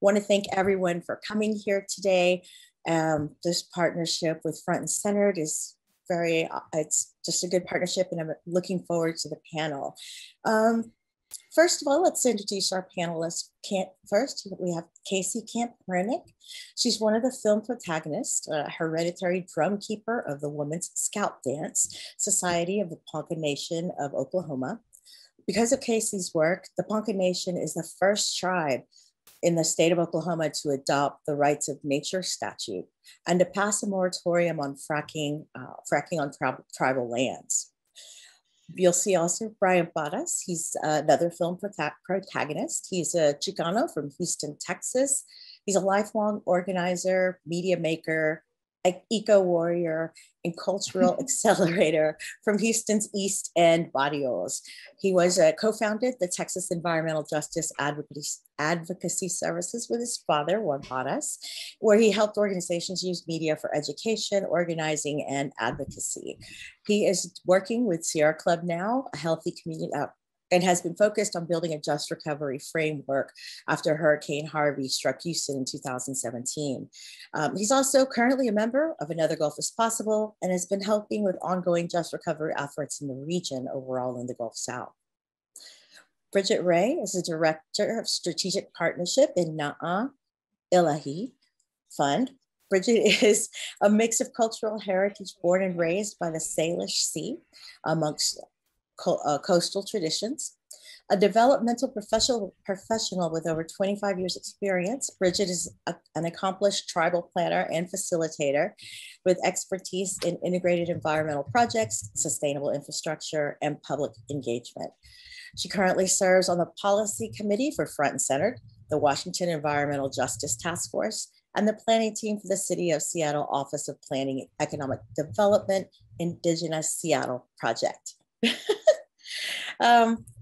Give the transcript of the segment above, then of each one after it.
Want to thank everyone for coming here today. This partnership with Front and Centered is it's just a good partnership, and I'm looking forward to the panel. First of all, let's introduce our panelists. First, we have Casey Camp-Rennick. She's one of the film protagonists, a hereditary drum keeper of the Women's Scout Dance Society of the Ponca Nation of Oklahoma. Because of Casey's work, the Ponca Nation is the first tribe in the state of Oklahoma to adopt the Rights of Nature statute and to pass a moratorium on fracking on tribal lands. You'll see also Brian Barras. He's another film protagonist. He's a Chicano from Houston, Texas. He's a lifelong organizer, media maker, eco-warrior, and cultural accelerator from Houston's East End barrios. He was co-founded the Texas Environmental Justice Advocacy Services with his father, Juan Barras, where he helped organizations use media for education, organizing, and advocacy. He is working with Sierra Club now, a healthy community, and has been focused on building a just recovery framework after Hurricane Harvey struck Houston in 2017. He's also currently a member of Another Gulf is Possible and has been helping with ongoing just recovery efforts in the region overall in the Gulf South. Bridget Ray is the Director of Strategic Partnership in Na'a Ilahi Fund. Bridget is a mix of cultural heritage born and raised by the Salish Sea amongst coastal traditions. A developmental professional with over 25 years experience, Bridget is an accomplished tribal planner and facilitator with expertise in integrated environmental projects, sustainable infrastructure, and public engagement. She currently serves on the policy committee for Front and Centered, the Washington Environmental Justice Task Force, and the planning team for the City of Seattle Office of Planning and Economic Development Indigenous Seattle Project.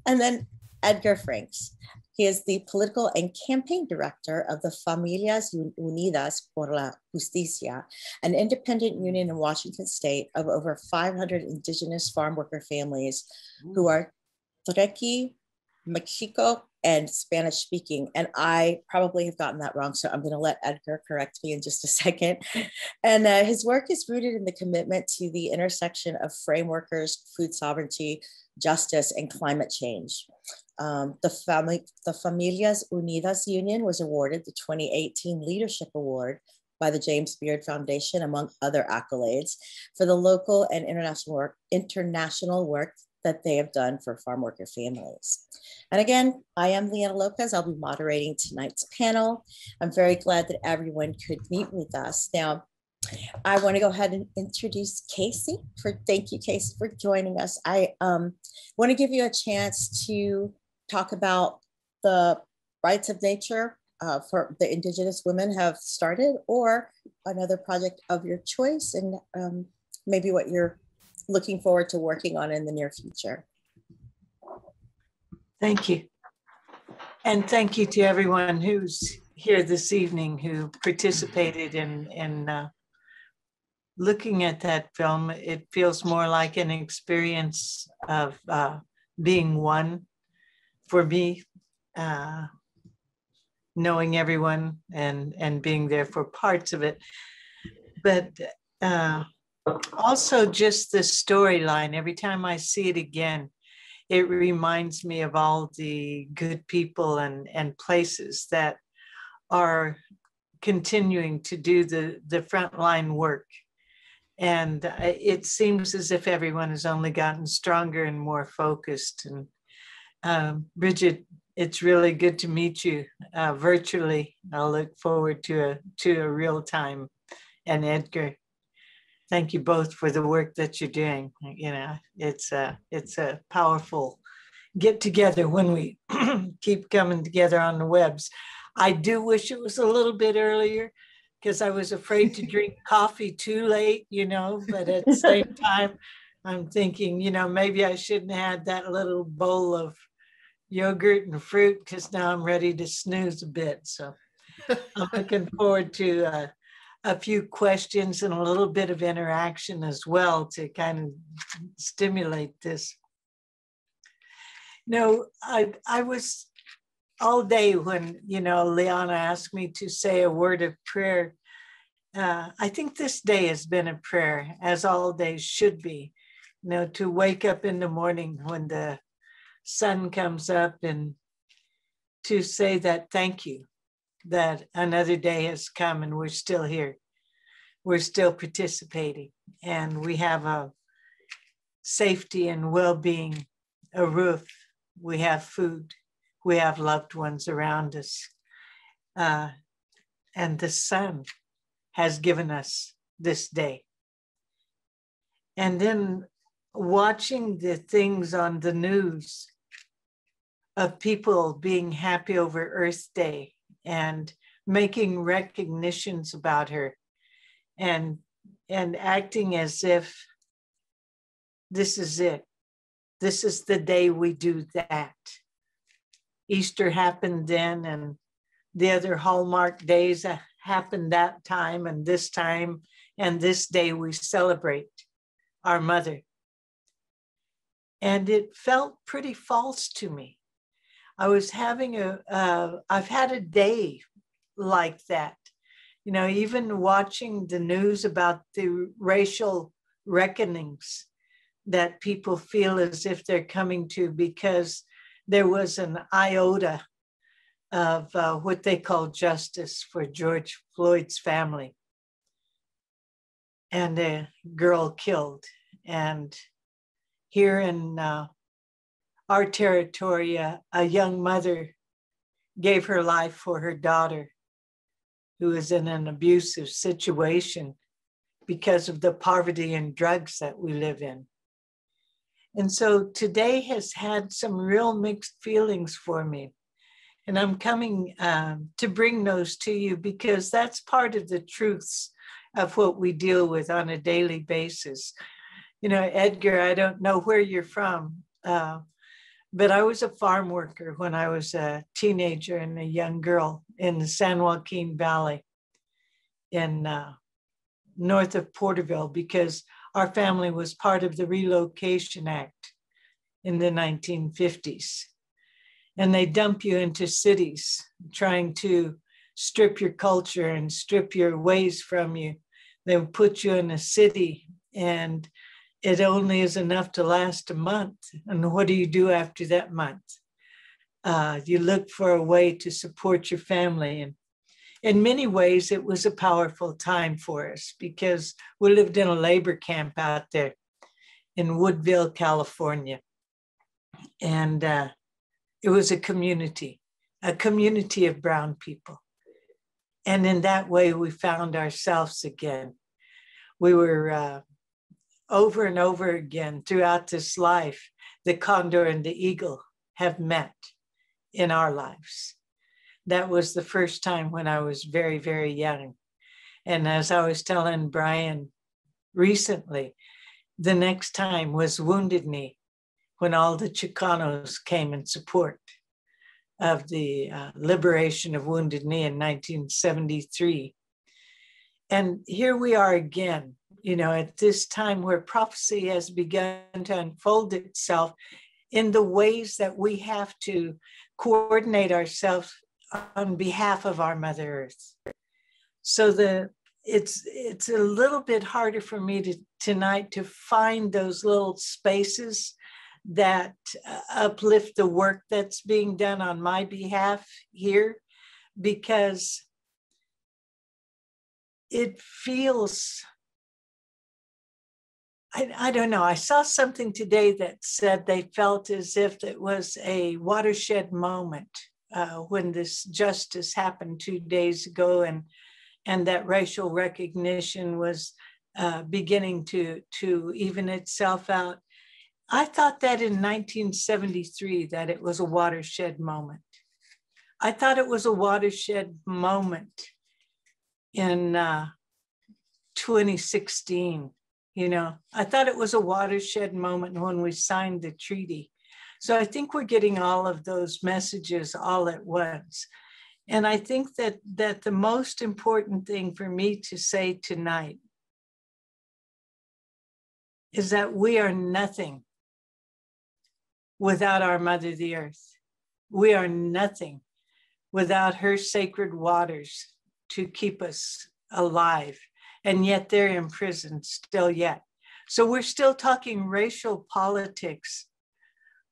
And then Edgar Franks. He is the political and campaign director of the Familias Unidas por la Justicia, an independent union in Washington state of over 500 indigenous farm worker families who are Truqui, Mexico, and Spanish speaking. And I probably have gotten that wrong, so I'm going to let Edgar correct me in just a second. And his work is rooted in the commitment to the intersection of frame workers, food sovereignty, justice, and climate change. The Familias Unidas Union was awarded the 2018 Leadership Award by the James Beard Foundation, among other accolades, for the local and international work that they have done for farm worker families. And again, I am Leanna Lopez. I'll be moderating tonight's panel. I'm very glad that everyone could meet with us. Now, I want to go ahead and introduce Casey. Thank you, Casey, for joining us. I want to give you a chance to talk about the rights of nature for the Indigenous women have started, or another project of your choice, and maybe what you're looking forward to working on in the near future. Thank you. And thank you to everyone who's here this evening who participated in looking at that film. It feels more like an experience of being one for me, knowing everyone and being there for parts of it. But also just the storyline, every time I see it again, it reminds me of all the good people and places that are continuing to do the frontline work. And it seems as if everyone has only gotten stronger and more focused. And Bridget, it's really good to meet you virtually. I'll look forward to a real time. And Edgar, thank you both for the work that you're doing. You know, it's a powerful get together when we keep coming together on the webs. I do wish it was a little bit earlier, because I was afraid to drink coffee too late, you know, but at the same time, I'm thinking, you know, maybe I shouldn't have had that little bowl of yogurt and fruit, because now I'm ready to snooze a bit. So I'm looking forward to a few questions and a little bit of interaction as well to kind of stimulate this. No, I was all day when, Liana asked me to say a word of prayer, I think this day has been a prayer, as all days should be, to wake up in the morning when the sun comes up and to say that thank you, that another day has come and we're still here. We're still participating, and we have a safety and well-being, a roof, we have food, we have loved ones around us, and the sun has given us this day. And then watching the things on the news of people being happy over Earth Day and making recognitions about her and acting as if this is it. This is the day we do that. Easter happened then, and the other Hallmark days happened that time, and this day we celebrate our mother. And it felt pretty false to me. I was having I've had a day like that. Even watching the news about the racial reckonings that people feel as if they're coming to because there was an iota of what they call justice for George Floyd's family and a girl killed. And here in our territory, a young mother gave her life for her daughter who is in an abusive situation because of the poverty and drugs that we live in. And so today has had some real mixed feelings for me. And I'm coming to bring those to you because that's part of the truths of what we deal with on a daily basis. Edgar, I don't know where you're from, but I was a farm worker when I was a teenager and a young girl in the San Joaquin Valley in north of Porterville, because our family was part of the Relocation Act in the 1950s. And they dump you into cities trying to strip your culture and strip your ways from you. They put you in a city and it only is enough to last a month. And what do you do after that month? You look for a way to support your family. And in many ways, it was a powerful time for us because we lived in a labor camp out there in Woodville, California. And it was a community of brown people. And in that way, we found ourselves again. We were over and over again throughout this life, the condor and the eagle have met in our lives. That was the first time when I was very, very young. And as I was telling Brian recently, the next time was Wounded Knee, when all the Chicanos came in support of the liberation of Wounded Knee in 1973. And here we are again, at this time where prophecy has begun to unfold itself in the ways that we have to coordinate ourselves on behalf of our Mother Earth. So it's a little bit harder for me tonight to find those little spaces that uplift the work that's being done on my behalf here, because it feels, I don't know. I saw something today that said they felt as if it was a watershed moment when this justice happened 2 days ago, and that racial recognition was beginning to even itself out. I thought that in 1973 that it was a watershed moment. I thought it was a watershed moment in 2016. I thought it was a watershed moment when we signed the treaty. So I think we're getting all of those messages all at once. And I think that the most important thing for me to say tonight is that we are nothing without our Mother, the Earth. We are nothing without her sacred waters to keep us alive. And yet they're in prison still yet. So we're still talking racial politics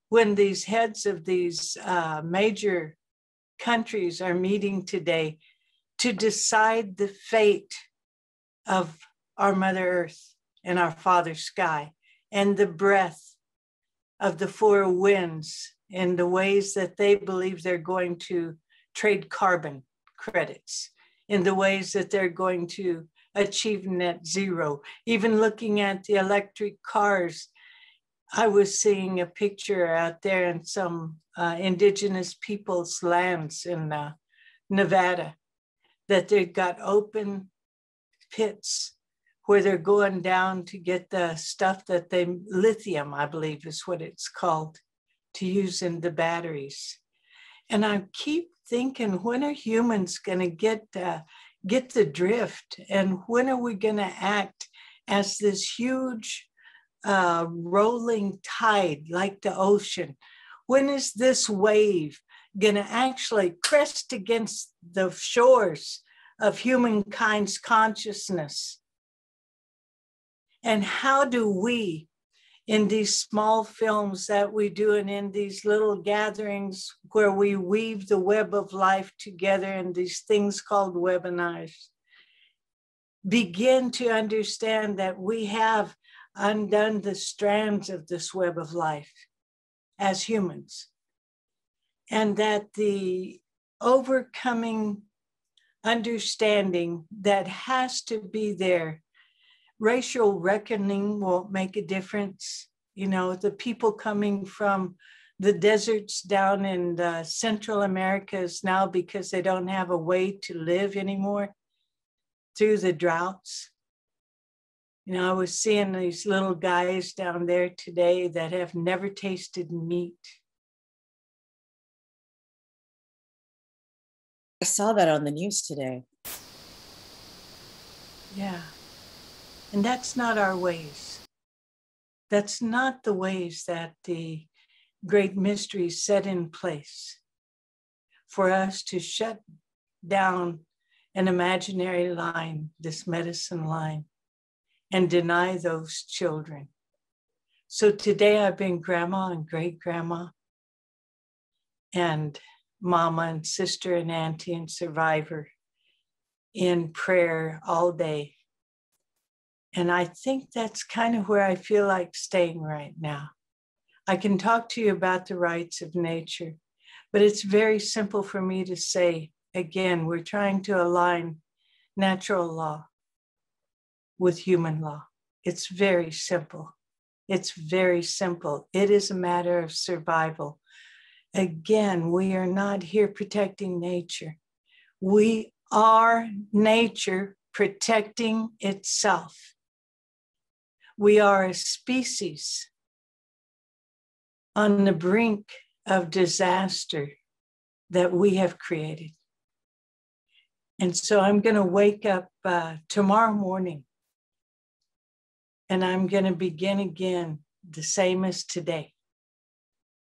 when these heads of these major countries are meeting today to decide the fate of our Mother Earth and our Father Sky and the breath of the four winds in the ways that they believe they're going to trade carbon credits, in the ways that they're going to achieve net zero. Even looking at the electric cars, I was seeing a picture out there in some indigenous people's lands in Nevada, that they've got open pits where they're going down to get the stuff that they, lithium, I believe is what it's called, to use in the batteries. And I keep thinking, when are humans going to get the drift? And when are we going to act as this huge rolling tide like the ocean? When is this wave going to actually crest against the shores of humankind's consciousness? And how do we, in these small films that we do and in these little gatherings where we weave the web of life together in these things called webinars, begin to understand that we have undone the strands of this web of life as humans, and that the overcoming understanding that has to be there, racial reckoning won't make a difference. You know, the people coming from the deserts down in the Central Americas now because they don't have a way to live anymore through the droughts. You know, I was seeing these little guys down there today that have never tasted meat. I saw that on the news today. Yeah. And that's not our ways. That's not the ways that the great mysteries set in place for us to shut down an imaginary line, this medicine line, and deny those children. So today I've been grandma and great grandma and mama and sister and auntie and survivor in prayer all day. And I think that's kind of where I feel like staying right now. I can talk to you about the rights of nature, but it's very simple for me to say, again, we're trying to align natural law with human law. It's very simple. It's very simple. It is a matter of survival. Again, we are not here protecting nature. We are nature protecting itself. We are a species on the brink of disaster that we have created. And so I'm going to wake up tomorrow morning and I'm going to begin again the same as today.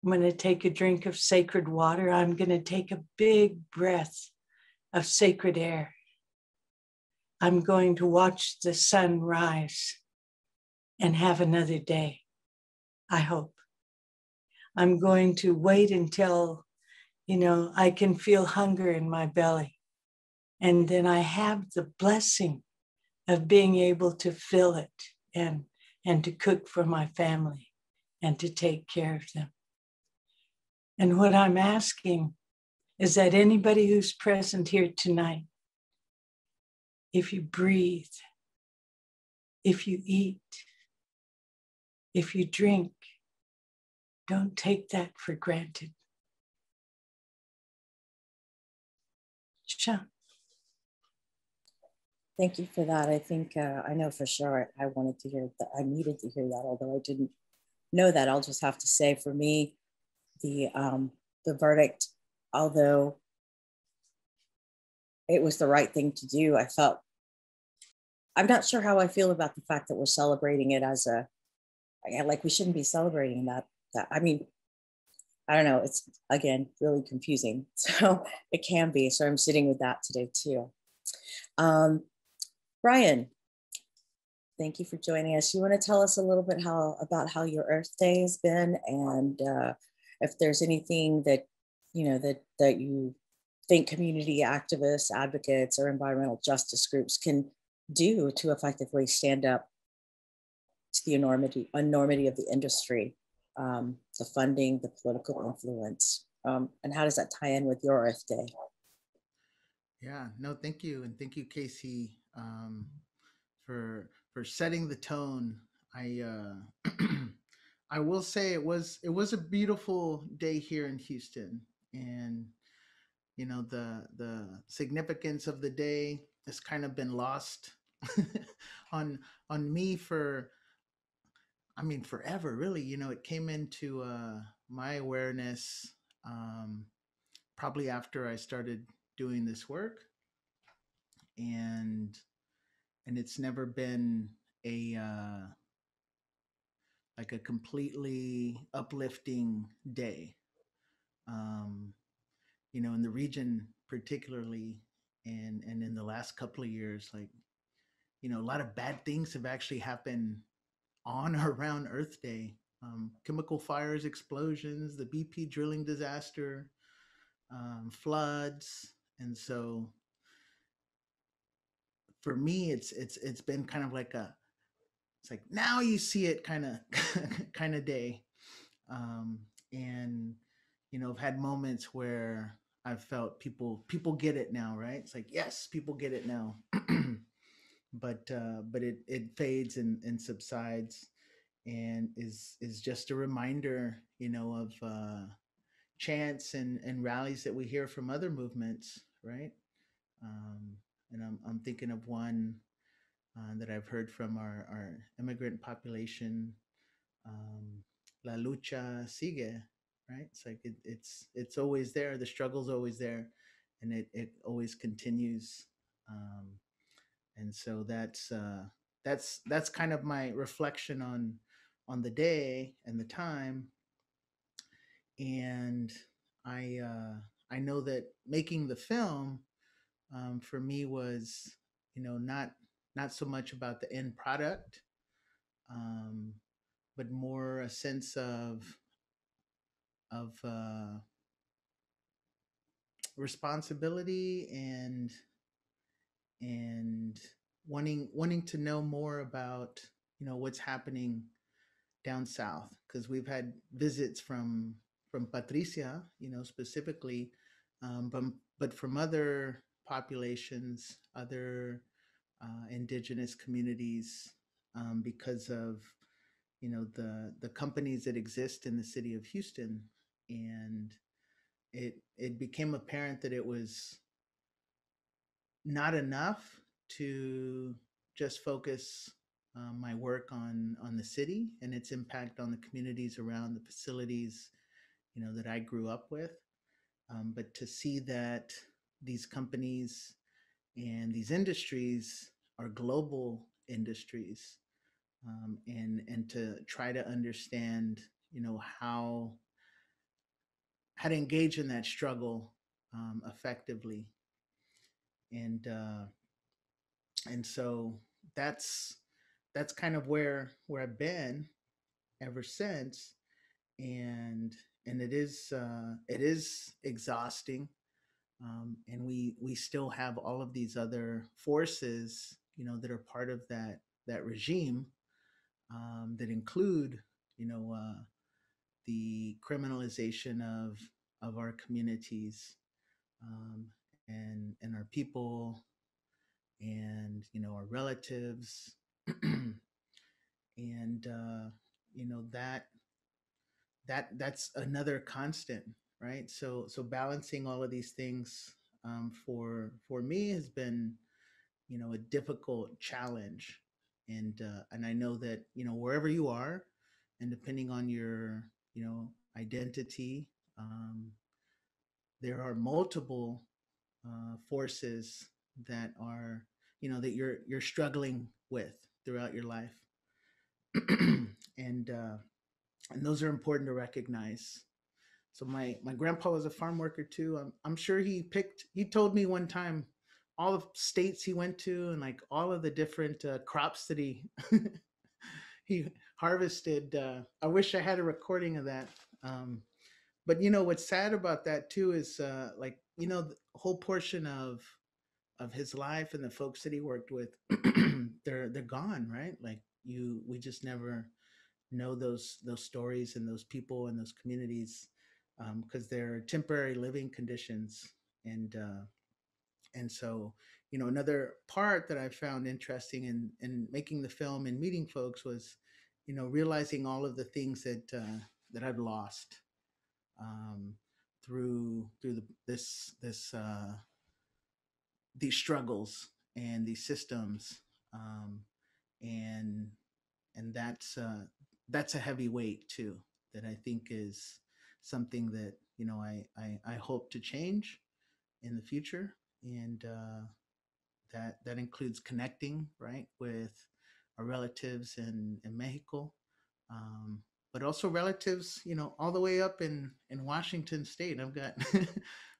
I'm going to take a drink of sacred water. I'm going to take a big breath of sacred air. I'm going to watch the sun rise and have another day, I hope. I'm going to wait until, I can feel hunger in my belly. And then I have the blessing of being able to fill it and to cook for my family and to take care of them. And what I'm asking is that anybody who's present here tonight, if you breathe, if you eat, if you drink, don't take that for granted. Sure. Thank you for that. I think I know for sure I wanted to hear that. I needed to hear that, although I didn't know that. I'll just have to say, for me, the verdict, although it was the right thing to do, I'm not sure how I feel about the fact that we're celebrating it as like we shouldn't be celebrating that. I mean, I don't know, it's again really confusing. So it can be. So I'm sitting with that today too. Um, Brian, thank you for joining us. You want to tell us a little bit about how your Earth Day has been, and if there's anything that that you think community activists, advocates, or environmental justice groups can do to effectively stand up to the enormity of the industry, the funding, the political influence, and how does that tie in with your Earth Day? Yeah, no, thank you, and thank you, Casey, for setting the tone. I I will say it was a beautiful day here in Houston, and the significance of the day has kind of been lost on on me for, I mean, forever, really. It came into my awareness, um, probably after I started doing this work, and it's never been a like a completely uplifting day. Um, in the region particularly, and in the last couple of years, like, a lot of bad things have actually happened on or around Earth Day. Chemical fires, explosions, the BP drilling disaster, floods, and so for me, it's been kind of like it's like now you see it kind of kind of day. And I've had moments where I've felt people get it now, right? It's like, yes, people get it now. But it fades and subsides, and is just a reminder, of chants and rallies that we hear from other movements, right? um, and I'm thinking of one that I've heard from our immigrant population. La lucha sigue, right? It's like it's always there. The struggle's always there, and it always continues. Um, and so that's kind of my reflection on the day and the time. And I know that making the film, for me, was, not so much about the end product, um, but more a sense of responsibility, and wanting to know more about, what's happening down south, because we've had visits from Patricia, specifically, but from other populations, other indigenous communities, because of, the companies that exist in the city of Houston. And it became apparent that it was not enough to just focus my work on the city and its impact on the communities around the facilities, that I grew up with, but to see that these companies and these industries are global industries, and to try to understand, how to engage in that struggle effectively. And uh, and so that's kind of where I've been ever since. And it is exhausting, and we still have all of these other forces, that are part of that regime, that include, the criminalization of our communities, um, and our people, and our relatives. And that's another constant, right? So balancing all of these things, for me, has been, a difficult challenge. And I know that, wherever you are, and depending on your, identity, um, there are multiple forces that are, that you're struggling with throughout your life. and uh, and those are important to recognize. So my grandpa was a farm worker too. I'm sure he told me one time all the states he went to and like all of the different crops that he harvested. I wish I had a recording of that. But what's sad about that too is like the whole portion of his life and the folks that he worked with, they're gone, right? Like we just never know those stories and those people and those communities, because they're temporary living conditions. And so another part that I found interesting in making the film and meeting folks was realizing all of the things that I've lost, um, through these struggles and these systems, um, and that's a heavy weight too, that I think is something that I hope to change in the future. And that includes connecting, right, with our relatives in Mexico, um, but also relatives, all the way up in Washington State. I've got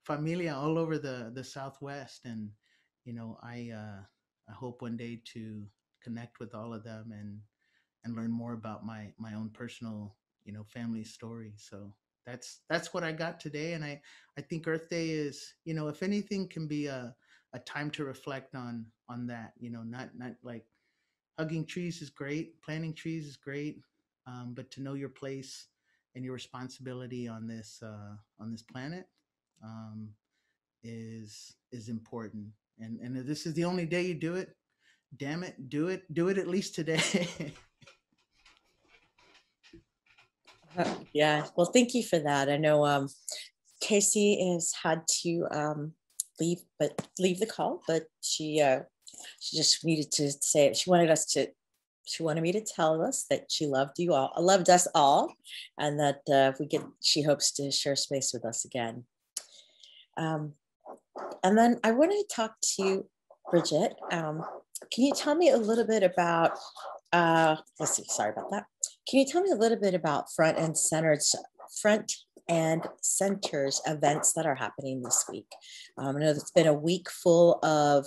familia all over the Southwest, and I hope one day to connect with all of them and learn more about my own personal family story. So that's what I got today. And I think Earth Day is, if anything, can be a time to reflect on that. Not like hugging trees is great, planting trees is great, but to know your place and your responsibility on this planet, um, is important. And if this is the only day you do it, damn it, do it at least today. Yeah, well, thank you for that. I know Casey has had to leave the call, but she just needed to say it. She wanted me to tell us that she loved us all, and that she hopes to share space with us again. And then I wanted to talk to Bridget. Can you tell me a little bit about, let's see, sorry about that. Can you tell me a little bit about Front and Center's events that are happening this week? I know it's been a week full of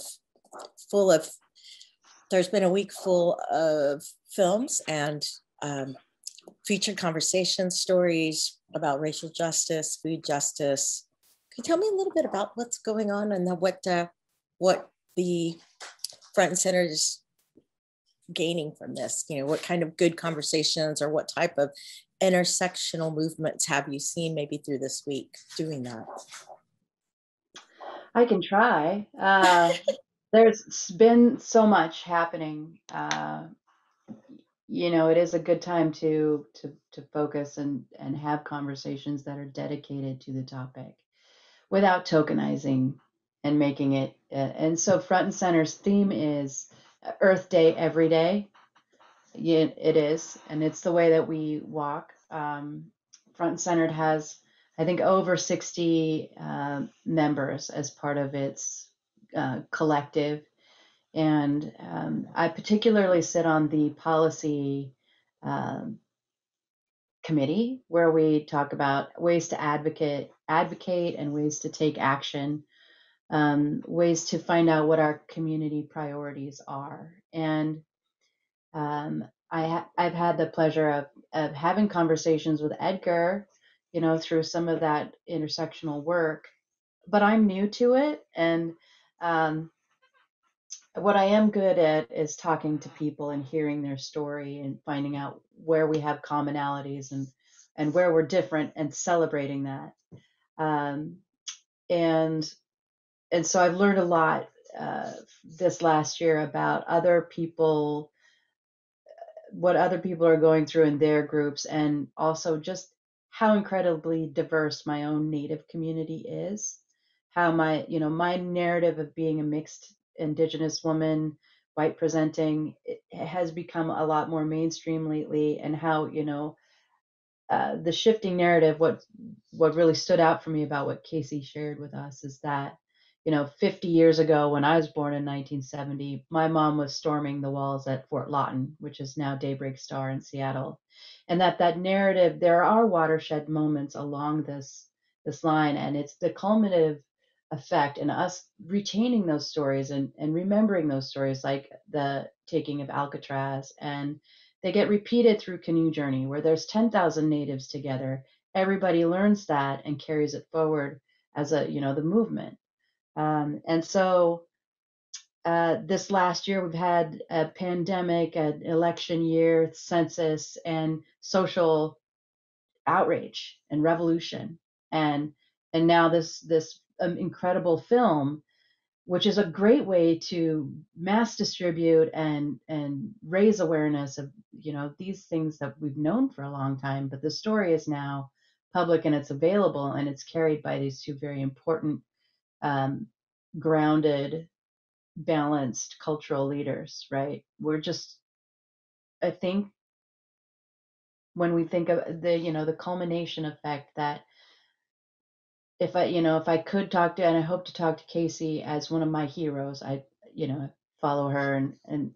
there's been a week full of films and featured conversation stories about racial justice, food justice. Can you tell me a little bit about what's going on and what the Front and Center is gaining from this? What kind of good conversations or what type of intersectional movements have you seen maybe through this week doing that? I can try. There's been so much happening. It is a good time to focus and have conversations that are dedicated to the topic without tokenizing and making it. And so Front and Center's theme is Earth Day every day. Yeah, it is, and it's the way that we walk. Front and Centered has, I think, over 60 members as part of its collective. And I particularly sit on the policy committee, where we talk about ways to advocate and ways to take action, ways to find out what our community priorities are. And I've had the pleasure of having conversations with Edgar, through some of that intersectional work, but I'm new to it. And what I am good at is talking to people and hearing their story and finding out where we have commonalities and where we're different and celebrating that. And so I've learned a lot this last year about what other people are going through in their groups, and also just how incredibly diverse my own Native community is. How my narrative of being a mixed Indigenous woman, white presenting, it has become a lot more mainstream lately, and how the shifting narrative. What really stood out for me about what Casey shared with us is that 50 years ago, when I was born in 1970, my mom was storming the walls at Fort Lawton, which is now Daybreak Star in Seattle. And that narrative, there are watershed moments along this line, and it's the culminative effect in us retaining those stories and remembering those stories, like the taking of Alcatraz. And they get repeated through Canoe Journey, where there's 10,000 natives together. Everybody learns that and carries it forward as the movement. And so this last year, we've had a pandemic, an election year, census, and social outrage and revolution, and now this incredible film, which is a great way to mass distribute and raise awareness of these things that we've known for a long time. But the story is now public and it's available, and it's carried by these two very important, um, grounded, balanced cultural leaders, right? We're just, I think, when we think of the culmination effect, that if I could talk to, and I hope to talk to Casey as one of my heroes, I follow her, and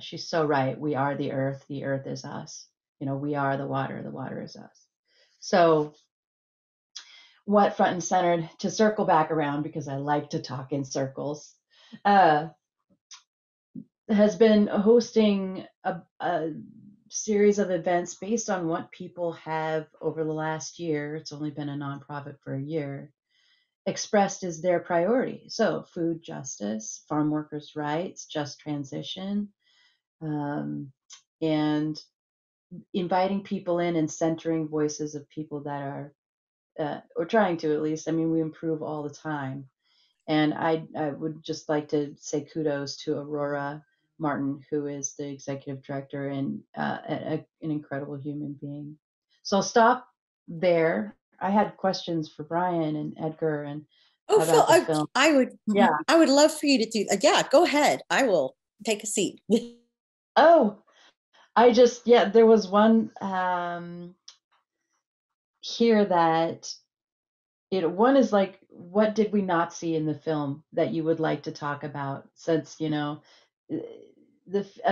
she's so right. We are the earth is us. We are the water is us. So what front and centered, to circle back around, because I like to talk in circles, uh, has been hosting a series of events based on what people have, over the last year, it's only been a nonprofit for a year, expressed as their priority. So food justice, farm workers' rights, just transition, um, and inviting people in and centering voices of people that are, or trying to, at least. I mean, we improve all the time. And I would just like to say kudos to Aurora Martin, who is the executive director, and an incredible human being. So I'll stop there. I had questions for Brian and Edgar and Oh, Phil, about the film. Yeah. I would love for you to do. Yeah, go ahead. I will take a seat. Oh, there was one here that one is like, what did we not see in the film that you would like to talk about? Since a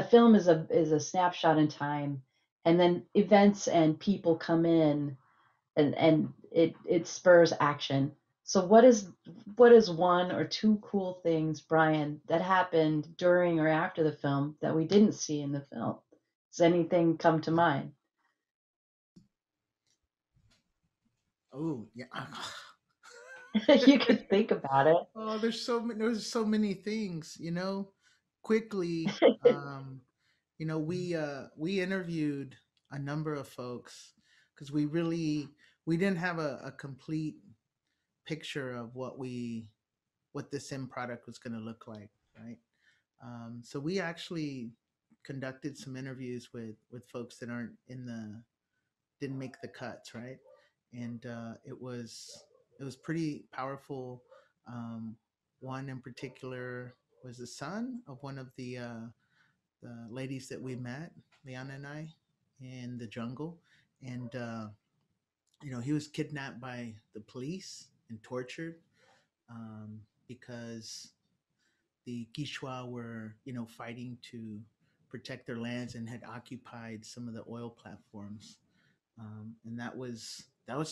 film is a snapshot in time, and then events and people come in, and it spurs action. So what is one or two cool things, Brian, that happened during or after the film that we didn't see in the film? Does anything come to mind? Oh yeah. You could think about Oh, there's so many things, quickly. it. We interviewed a number of folks because we didn't have a complete picture of what this end product was going to look like, right? So we actually conducted some interviews with folks that aren't didn't make the cuts, right? And it was pretty powerful. Um, One in particular was the son of one of the ladies that we met, Liana and I, in the jungle, and he was kidnapped by the police and tortured, because the Quichua were, fighting to protect their lands and had occupied some of the oil platforms, and that was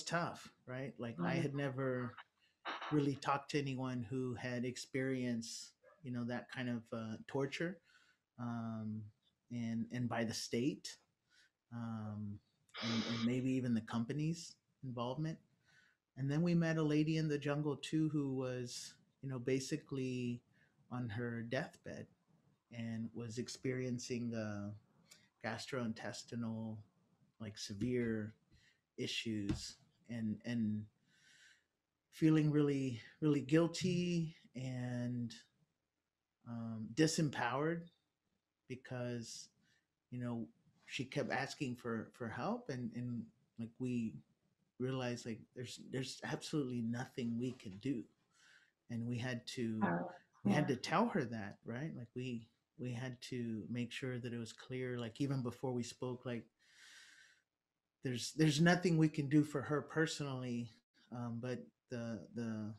tough, right? Like I had never really talked to anyone who had experienced, that kind of torture, um, and by the state, um, and maybe even the company's involvement. And then we met a lady in the jungle too who was, basically on her deathbed and was experiencing gastrointestinal, like severe issues, and feeling really really guilty and disempowered because you know she kept asking for help, and like we realized like there's absolutely nothing we can do, and we had to tell her that, right? Like we had to make sure that it was clear, like even before we spoke, like there's nothing we can do for her personally, but the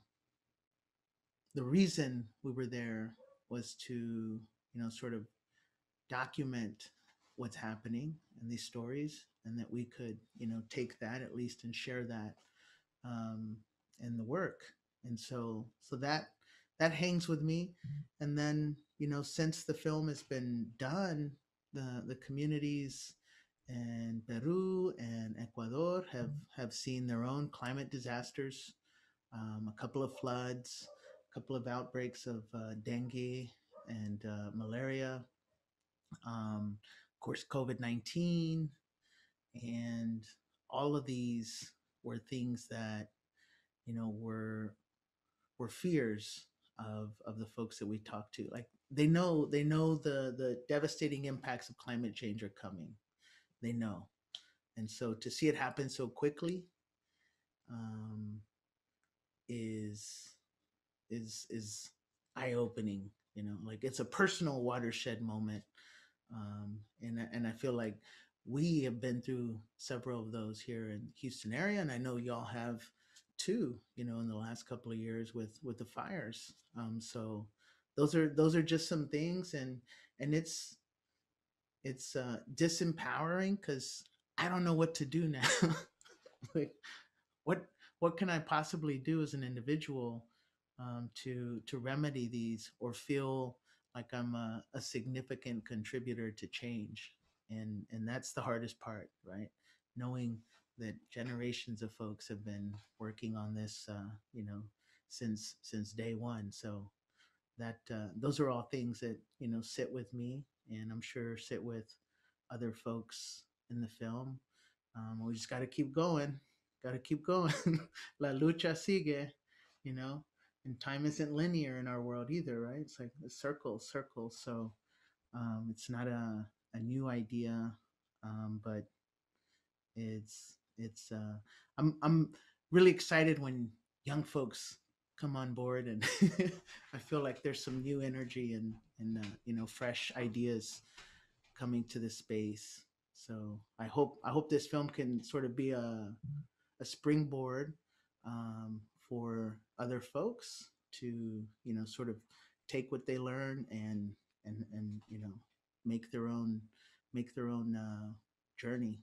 the reason we were there was to, sort of document what's happening in these stories, and that we could, take that at least and share that um, in the work. And so that hangs with me. And then, since the film has been done, the communities in Peru and Ecuador have seen their own climate disasters, a couple of floods, a couple of outbreaks of dengue and malaria, of course, COVID-19, and all of these were things that, were fears of the folks that we talked to. Like, they know the devastating impacts of climate change are coming. They know. And so to see it happen so quickly um, is is eye opening. Like, it's a personal watershed moment, and I feel like we have been through several of those here in Houston area, and I know y'all have too. In the last couple of years with the fires. So those are just some things, and it's disempowering because I don't know what to do now. Like, what what can I possibly do as an individual to remedy these or feel like I'm a significant contributor to change? And that's the hardest part, right? Knowing that generations of folks have been working on this, since day one. So that those are all things that sit with me, and I'm sure sit with other folks in the film. We just got to keep going. Got to keep going. La lucha sigue, you know. And time isn't linear in our world either, right? It's like a circle, circle. So it's not a new idea, but it's. I'm really excited when young folks come on board, and I feel like there's some new energy and fresh ideas coming to the space. So I hope this film can sort of be a springboard for other folks to sort of take what they learn and make their own journey.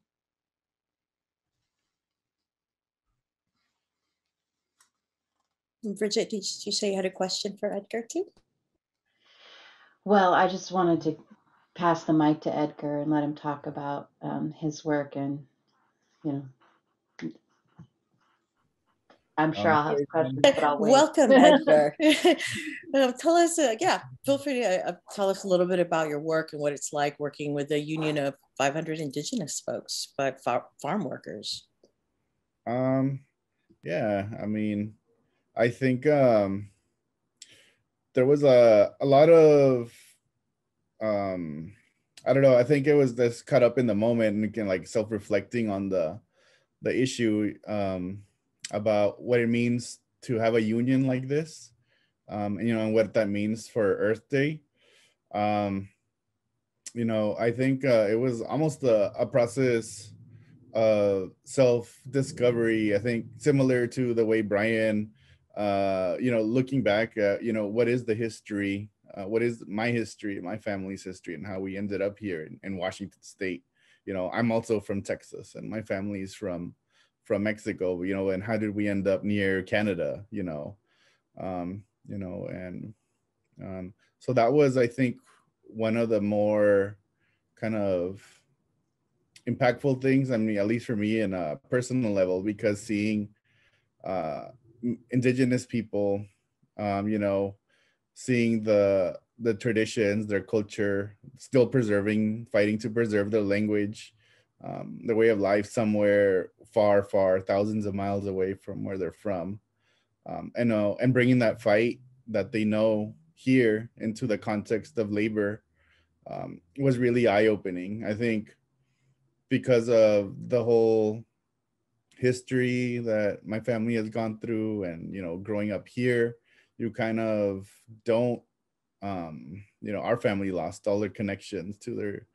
Bridget, did you say you had a question for Edgar too? Well, I just wanted to pass the mic to Edgar and let him talk about his work, and you know, I'm sure I'll have Hey, questions, but I'll wait. Welcome, Edgar. Tell us, feel free to tell us a little bit about your work and what it's like working with a union of 500 Indigenous folks, but farm workers. yeah, I mean, I think there was a lot of I don't know. I think it was this caught up in the moment and again, like self-reflecting on the issue about what it means to have a union like this, and what that means for Earth Day. Um, I think it was almost a process self-discovery. I think similar to the way Brian, looking back at, what is the history, what is my history, my family's history, and how we ended up here in Washington State. I'm also from Texas, and my family is from Mexico. And how did we end up near Canada? And so that was, I think, one of the more kind of impactful things. I mean, at least for me, in a personal level, because seeing Indigenous people, seeing the traditions, their culture, still preserving, fighting to preserve their language, their way of life somewhere far, far, thousands of miles away from where they're from, and bringing that fight that they know here into the context of labor was really eye-opening. I think because of the whole history that my family has gone through, and growing up here, you kind of don't our family lost all their connections to their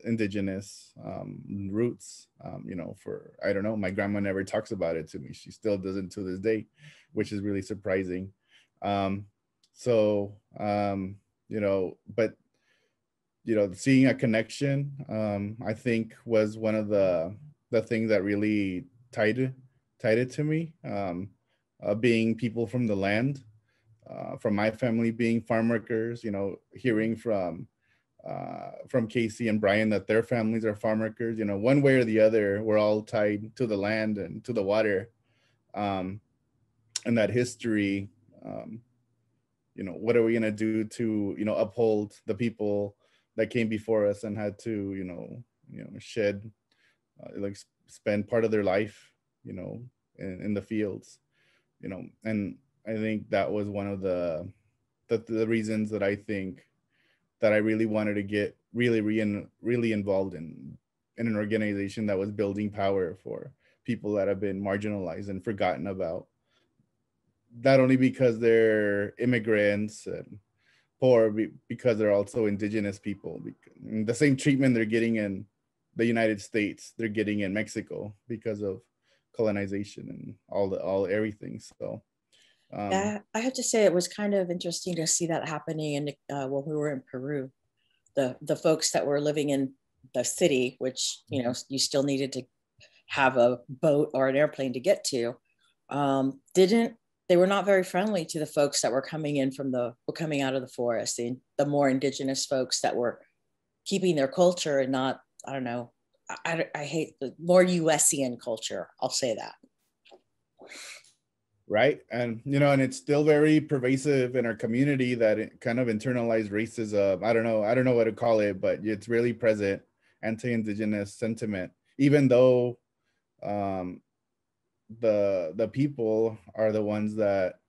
Indigenous roots. For, I don't know, my grandma never talks about it to me. She still doesn't to this day, which is really surprising. So, but, seeing a connection, I think was one of the things that really tied it to me, being people from the land, from my family being farm workers, hearing from Casey and Brian that their families are farm workers, one way or the other, we're all tied to the land and to the water, and that history. What are we going to do to, uphold the people that came before us and had to, shed, like spend part of their life, in the fields, and I think that was one of the reasons that I think that I really wanted to get really involved in an organization that was building power for people that have been marginalized and forgotten about, not only because they're immigrants and poor, because they're also indigenous people. The same treatment they're getting in the United States, they're getting in Mexico because of colonization and everything. So I have to say it was kind of interesting to see that happening in when we were in Peru. The folks that were living in the city, which you still needed to have a boat or an airplane to get to, they were not very friendly to the folks that were coming out of the forest, the more indigenous folks that were keeping their culture and not, I don't know, I hate the more USian culture. I'll say that. Right. And, and it's still very pervasive in our community, that it kind of internalized racism. I don't know what to call it, but it's really present, anti-indigenous sentiment, even though the people are the ones that,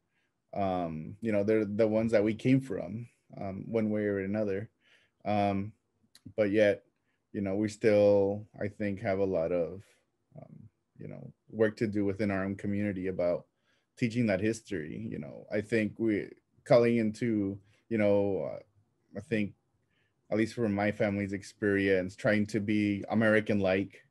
they're the ones that we came from, one way or another. But yet, we still, I think, have a lot of, work to do within our own community about teaching that history. I think we calling into, I think, at least from my family's experience, trying to be American-like,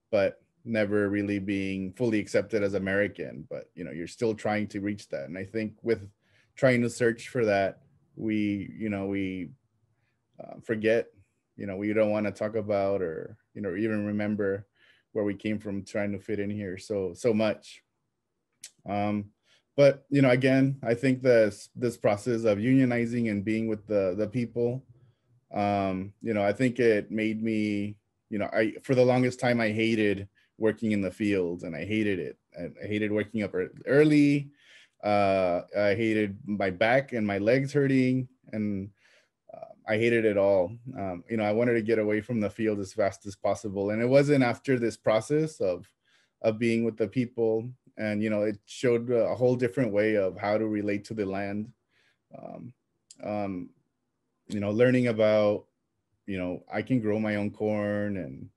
but never really being fully accepted as American. But, you're still trying to reach that. And I think with trying to search for that, we forget, we don't want to talk about or, even remember where we came from, trying to fit in here so much. But again, I think this process of unionizing and being with the people, I think it made me, for the longest time I hated working in the fields, and I hated it. I hated waking up early. I hated my back and my legs hurting, and I hated it all. I wanted to get away from the field as fast as possible. And it wasn't after this process of being with the people, and it showed a whole different way of how to relate to the land. Learning about, I can grow my own corn, and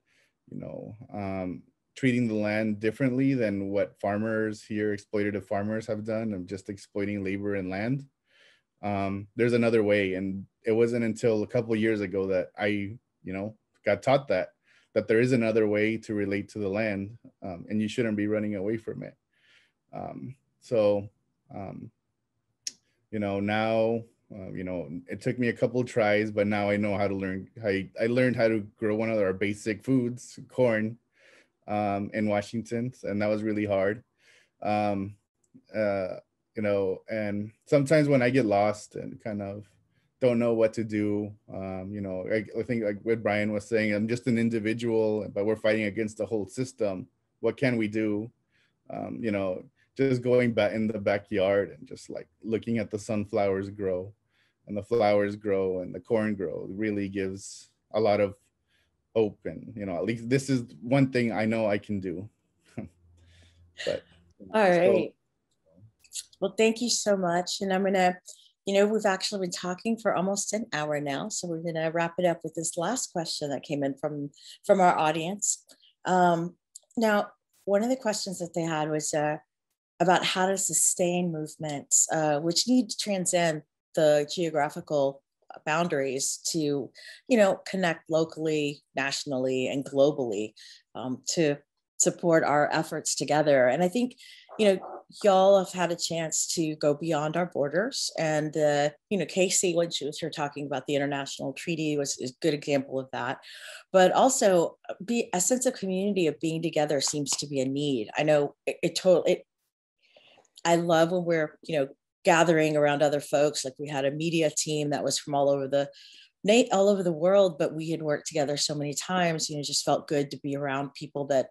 treating the land differently than what farmers here, exploitative farmers, have done of just exploiting labor and land. There's another way, and it wasn't until a couple of years ago that I, got taught that there is another way to relate to the land, and you shouldn't be running away from it. Now, it took me a couple of tries, but now I know how to learn. I learned how to grow one of our basic foods, corn, in Washington, and that was really hard. And sometimes when I get lost and kind of don't know what to do, I think, like what Brian was saying, I'm just an individual, but we're fighting against the whole system. What can we do? Just going back in the backyard and just like looking at the sunflowers grow and the flowers grow and the corn grow really gives a lot of hope. And, at least this is one thing I know I can do. But all right. Well, thank you so much. And I'm going to, we've actually been talking for almost an hour now. So we're going to wrap it up with this last question that came in from our audience. Now, one of the questions that they had was about how to sustain movements, which need to transcend the geographical boundaries to, connect locally, nationally, and globally, to support our efforts together. And I think, y'all have had a chance to go beyond our borders. And, Casey, when she was here talking about the international treaty, was a good example of that. But also, be a sense of community of being together seems to be a need. I know I love when we're, gathering around other folks. Like we had a media team that was from all over the world, but we had worked together so many times, just felt good to be around people that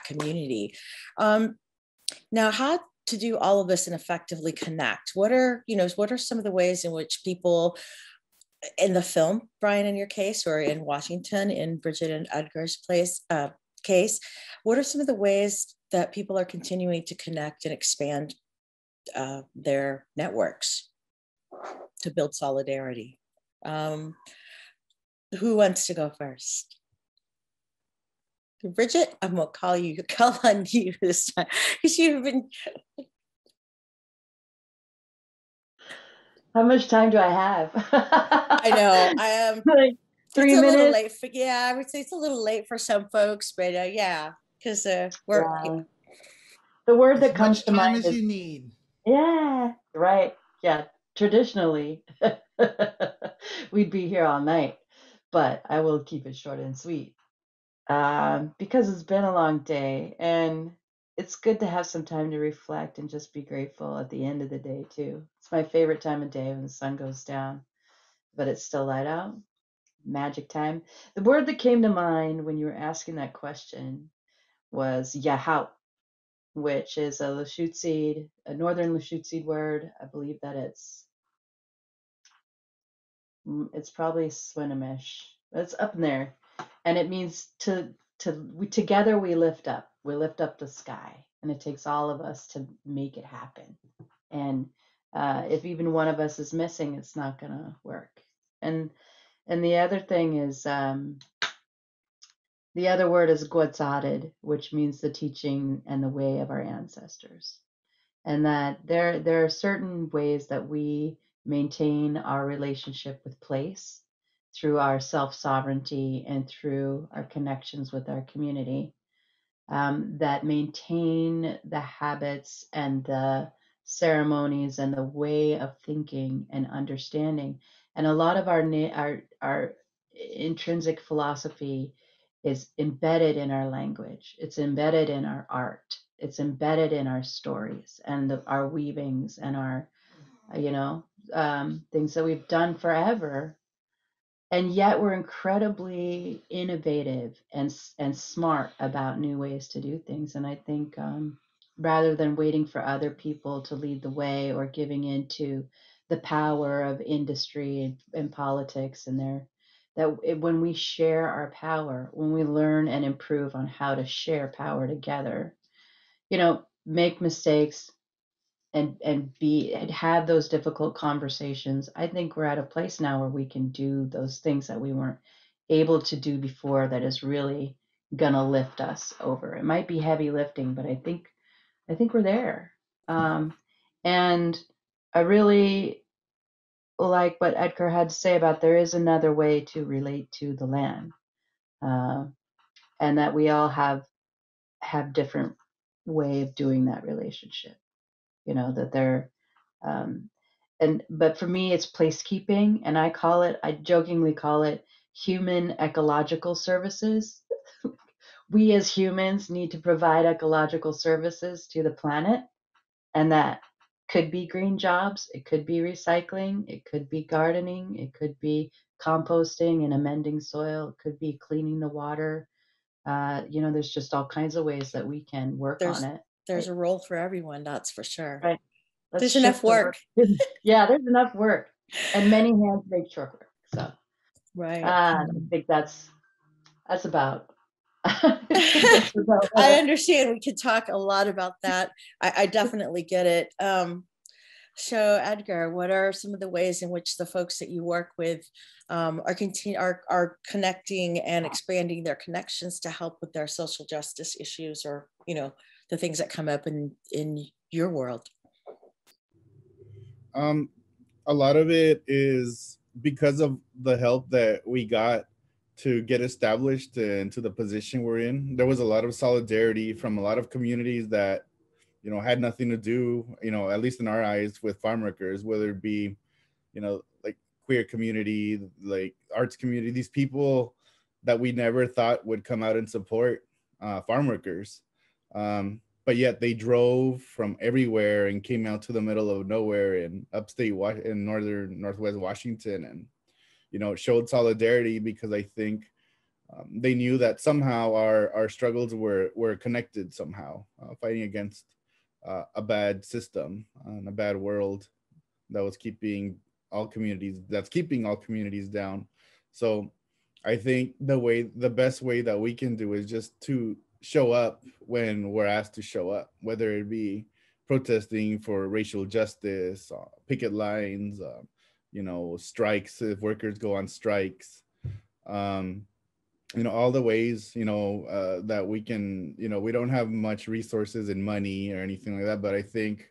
community. Now, how to do all of this and effectively connect? What are some of the ways in which people in the film, Brian, in your case, or in Washington, in Bridget and Edgar's case, what are some of the ways that people are continuing to connect and expand their networks to build solidarity? Who wants to go first? Bridget, I'm gonna call on you this time because you've been. How much time do I have? I know I am. Like 3 it's minutes. A little late for, I would say it's a little late for some folks, but yeah, because we're. Yeah. The word that comes to mind is you need. Yeah, right. Yeah, traditionally we'd be here all night, but I will keep it short and sweet because it's been a long day, and it's good to have some time to reflect and just be grateful at the end of the day too. It's my favorite time of day when the sun goes down, but it's still light out. Magic time. The word that came to mind when you were asking that question was yahau, which is a Lushootseed, a northern Lushootseed word. I believe that it's probably Swinomish. It's up in there, and it means together we lift up. We lift up the sky, and it takes all of us to make it happen. And if even one of us is missing, it's not gonna work. And the other thing is the other word is Gwazarid, which means the teaching and the way of our ancestors. And that there are certain ways that we maintain our relationship with place through our self-sovereignty and through our connections with our community, that maintain the habits and the ceremonies and the way of thinking and understanding. And a lot of our intrinsic philosophy is embedded in our language. It's embedded in our art. It's embedded in our stories and our weavings and our, things that we've done forever. And yet we're incredibly innovative and smart about new ways to do things. And I think rather than waiting for other people to lead the way or giving into the power of industry and politics and when we share our power, when we learn and improve on how to share power together, make mistakes and have those difficult conversations. I think we're at a place now where we can do those things that we weren't able to do before, that is really gonna lift us over. It might be heavy lifting, but I think we're there. And I really like what Edgar had to say about there is another way to relate to the land, and that we all have different way of doing that relationship. That they're but for me it's placekeeping, and I jokingly call it human ecological services. We as humans need to provide ecological services to the planet, and that could be green jobs, it could be recycling, it could be gardening, it could be composting and amending soil, it could be cleaning the water. There's just all kinds of ways that we can work on it. There's a role for everyone, that's for sure. Right. There's enough work. Yeah, there's enough work, and many hands make short work. So, right. I think that's about. I understand. We could talk a lot about that. I definitely get it. So, Edgar, what are some of the ways in which the folks that you work with are connecting and expanding their connections to help with their social justice issues, or the things that come up in your world? A lot of it is because of the help that we got to get established into the position we're in. There was a lot of solidarity from a lot of communities that had nothing to do, at least in our eyes, with farm workers, whether it be, like queer community, like arts community, these people that we never thought would come out and support farm workers. But yet they drove from everywhere and came out to the middle of nowhere in in northern Northwest Washington, and showed solidarity, because I think they knew that somehow our struggles were connected somehow, fighting against a bad system and a bad world that was keeping keeping all communities down. So I think the best way that we can do is just to show up when we're asked to show up, whether it be protesting for racial justice, picket lines, strikes if workers go on strikes, um, all the ways, that we can, we don't have much resources and money or anything like that, but I think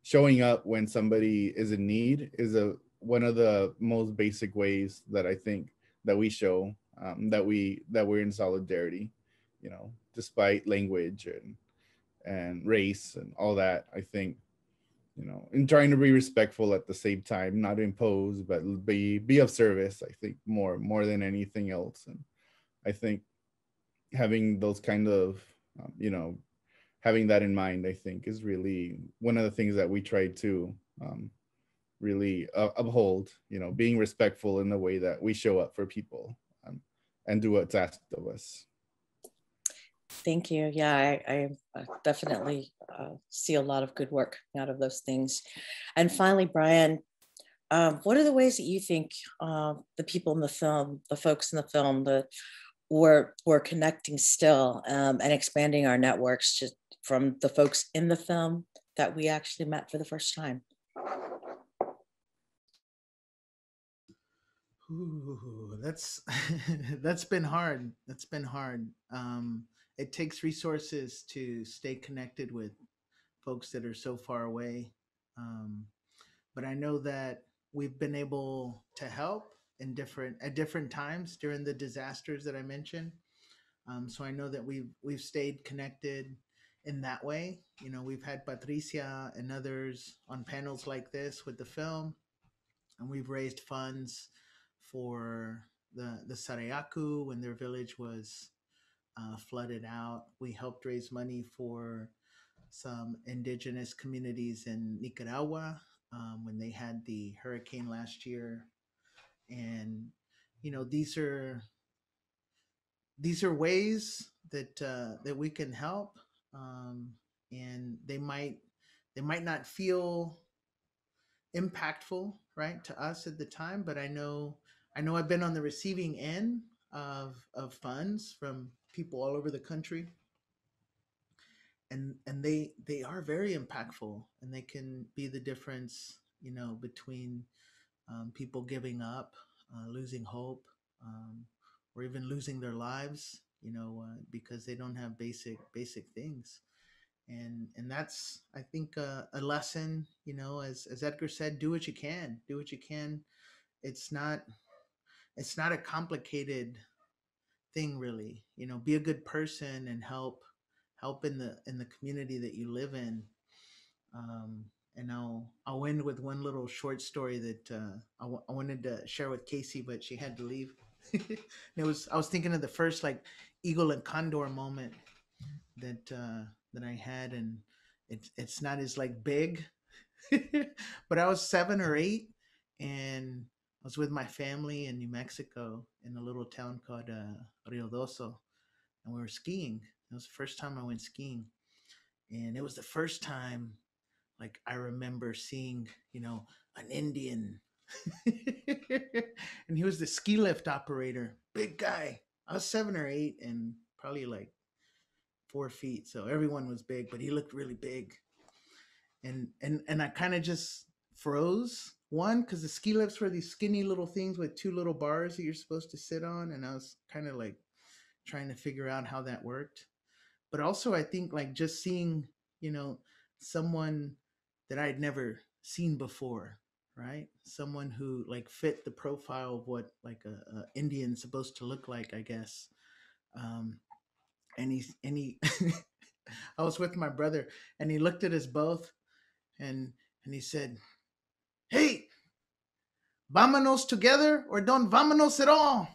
showing up when somebody is in need is one of the most basic ways that I think that we show that we're in solidarity, despite language and race and all that. I think, in trying to be respectful at the same time, not impose, but be of service. I think more than anything else. And I think having those kind of, having that in mind, I think is really one of the things that we try to really uphold, being respectful in the way that we show up for people, and do what's asked of us. Thank you. Yeah, I definitely see a lot of good work out of those things. And finally, Brian, what are the ways that you think the people in the film, the folks in the film, that we're connecting still, and expanding our networks just from the folks in the film that we actually met for the first time? Ooh, that's that's been hard. That's been hard. It takes resources to stay connected with folks that are so far away. Um, but I know that we've been able to help in different times during the disasters that I mentioned. So I know that we've stayed connected in that way. We've had Patricia and others on panels like this with the film, and we've raised funds for the Sarayaku when their village was flooded out. We helped raise money for some indigenous communities in Nicaragua when they had the hurricane last year. And these are ways that we can help, and they might not feel impactful, right, to us at the time, but I know I've been on the receiving end of funds from people all over the country, and they are very impactful, and they can be the difference, between people giving up, losing hope, or even losing their lives, because they don't have basic things. And that's, I think, a lesson, as Edgar said, do what you can. It's not it's not a complicated thing, really. Be a good person and help in the community that you live in. And I'll end with one little short story that I wanted to share with Casey, but she had to leave. I was thinking of the first, like, eagle and condor moment that I had, and it's not as, like, big, but I was 7 or 8, and I was with my family in New Mexico in a little town called Rio Doso, and we were skiing. It was the first time I went skiing, and it was the first time, like, I remember seeing, an Indian, and he was the ski lift operator, big guy. I was 7 or 8 and probably like 4 feet, so everyone was big, but he looked really big. And I kind of just froze. One, because the ski lifts were these skinny little things with two little bars that you're supposed to sit on, and I was kind of like trying to figure out how that worked. But also, I think, like, just seeing, you know, someone that I'd never seen before, right? Someone who, like, fit the profile of what, like, a Indian's supposed to look like, I guess. Um, and he I was with my brother, and he looked at us both, and he said, "Hey, vámonos together or don't vámonos at all."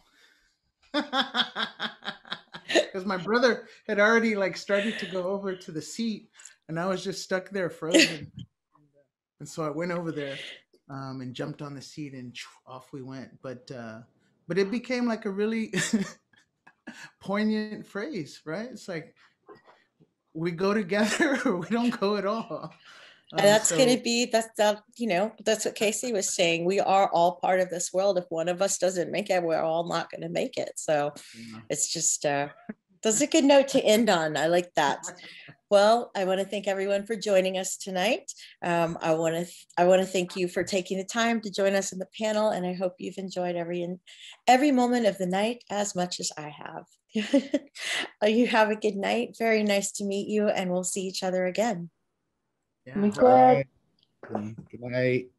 Because my brother had already like started to go over to the seat, and I was just stuck there frozen. And so I went over there and jumped on the seat, and off we went. But it became like a really poignant phrase, right? It's like we go together or we don't go at all. And that's going to be, that's what Casey was saying. We are all part of this world. If one of us doesn't make it, we're all not going to make it. So it's just, that's a good note to end on. I like that. Well, I want to thank everyone for joining us tonight. I want to thank you for taking the time to join us in the panel, and I hope you've enjoyed every moment of the night as much as I have. You have a good night. Very nice to meet you, and we'll see each other again. Yeah. Be good. Good night.